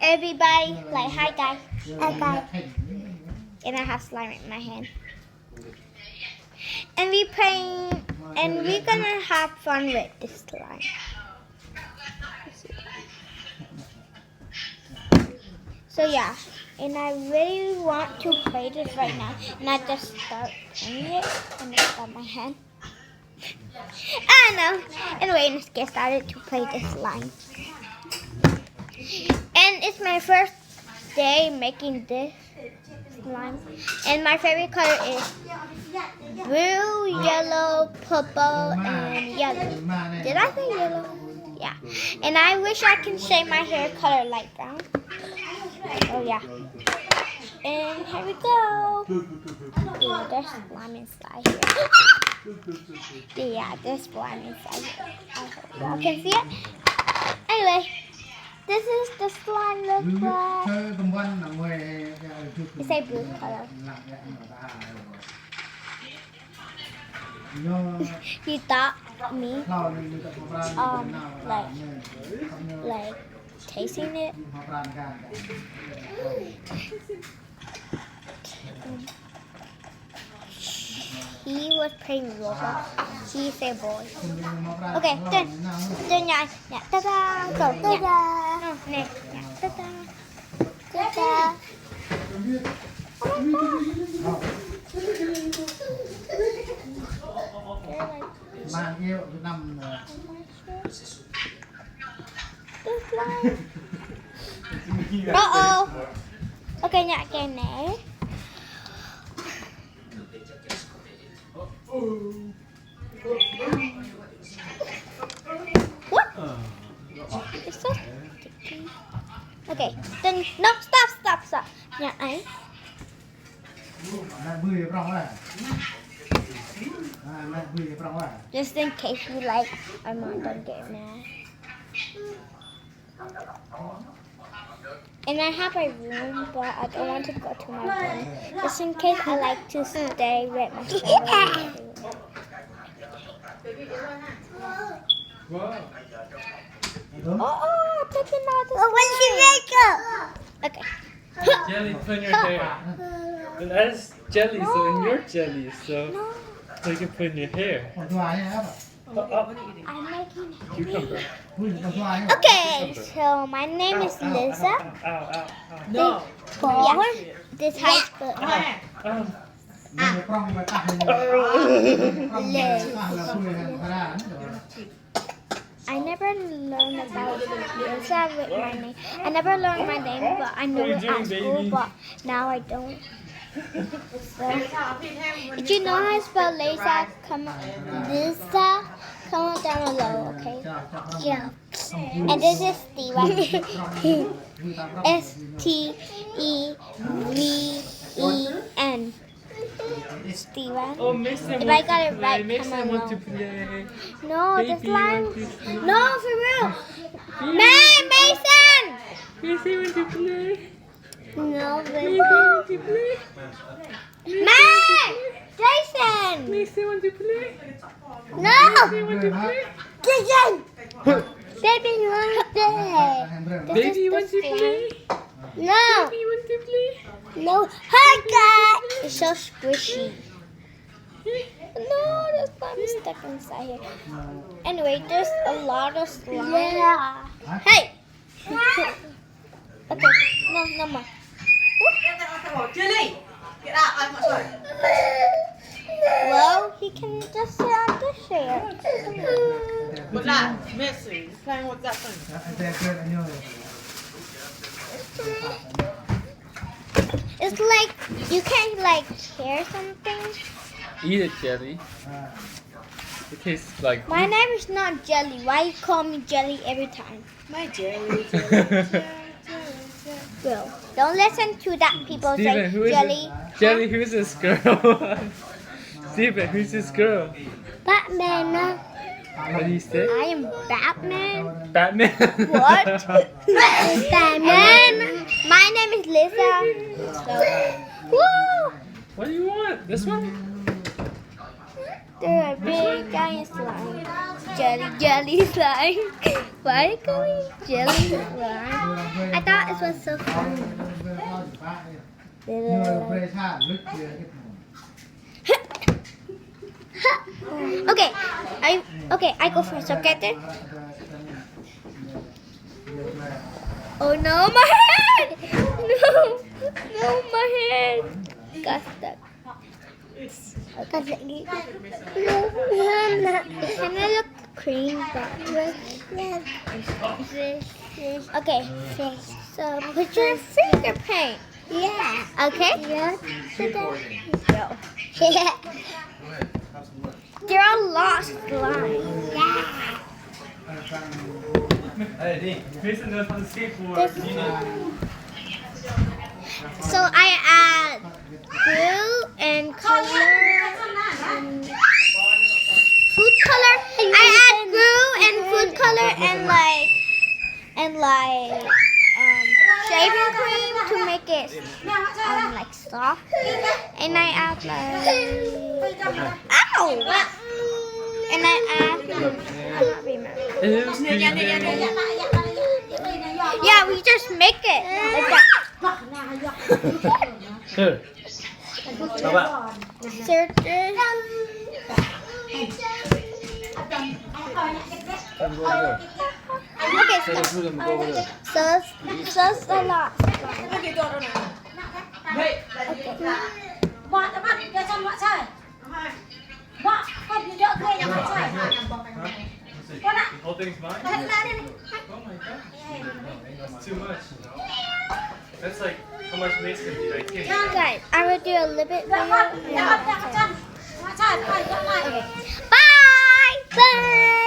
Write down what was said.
Everybody, like, hi guys. Hi guys. And I have slime in my hand. And we're gonna have fun with this slime. So yeah, and I really want to play this right now. And I just start playing it and I got my hand. I don't know. Anyway, let's get started to play this slime. And it's my first day making this slime. And my favorite color is blue, yellow, purple, and yellow. Did I say yellow? Yeah. And I wish I can shade my hair color light brown. Oh yeah. And here we go. Yeah, there's slime inside here. Yeah, there's slime inside here. I hope y'all can see it. Anyway, this is the slime look like. It's a blue color. You thought me like tasting it? He was playing Roblox. He's a boy. Okay, then yeah, ta-da, go, ta-da. No, yeah, ta-da, ta-da. Uh-oh. Okay, nhạc kèn nè. What? It's so sticky. Okay, then no, stop. Nhạc ấy. Just in case you like, my mom don't get mad. And I have a room, but I don't want to go to my room. Just in case I like to stay with my family. Oh, taking out the when's your makeup? Okay. Jelly, put in your hair. And that's jelly, so in your jelly, so you can put in your hair. I'm making Cucumber. Okay, so my name is Lisa. No. Yeah, this high school. I never learned about Lisa with my name. I never learned my name, but I knew it at school, but now I don't. So, did you know how to spell Lisa? Lisa, comment down below, okay? Yeah. And this is Steven. S-T-E-V-E-N. Steven. Oh, Mason If I got it right, Mason comment want to below. play. No, this Baby line. want to play. No, for real. Mason! Mason want to play. No, Mason baby. want to play. Jason! Mason want to play. No! Mason want to play. Jason! Baby, you want to play? Baby want to play. No! Baby want to play. No! Hi, guys! It's so squishy. No, the slime is stuck inside here. Anyway, there's a lot of slime. Yeah. Hey! Okay, no more. Jelly, get out! I'm not sorry. Well, he can just sit on the chair. What's that? Missy, you playing with that thing? It's like you can like tear something. Eat it, Jelly. It tastes like. My name is not Jelly. Why you call me Jelly every time? My jelly. Well, don't listen to that people Steven, say who is Jelly. it? Jelly, who's this girl? Steven, who's this girl? Batman. What do you say? I am Batman. Batman. What? Batman. My name is Lisa. So, woo! What do you want? This one? They're a big giant slime. Jelly slime. Why are they calling jelly slime? I thought it was so fun. เนื้อเบรชาลึกเกลือที่ผม Okay, I go first. Okay, then. Oh no, my head! No, my head. Got stuck. Can I look cream? Okay, so put your finger paint. Yeah. Okay. Yeah. Yeah. They're all lost line. Yeah. Mason knows how to skateboard. So I add blue and color and food color. I add glue and food color and shaving cream to make it like soft. And I add ow! And I add I don't remember. Yeah, we just make it like that. Okay, so it's a lot. The whole thing's mine? Oh my god. That's too much. That's like how much Mason did I take? Guys, I will do a little bit video. Okay. Bye! Bye!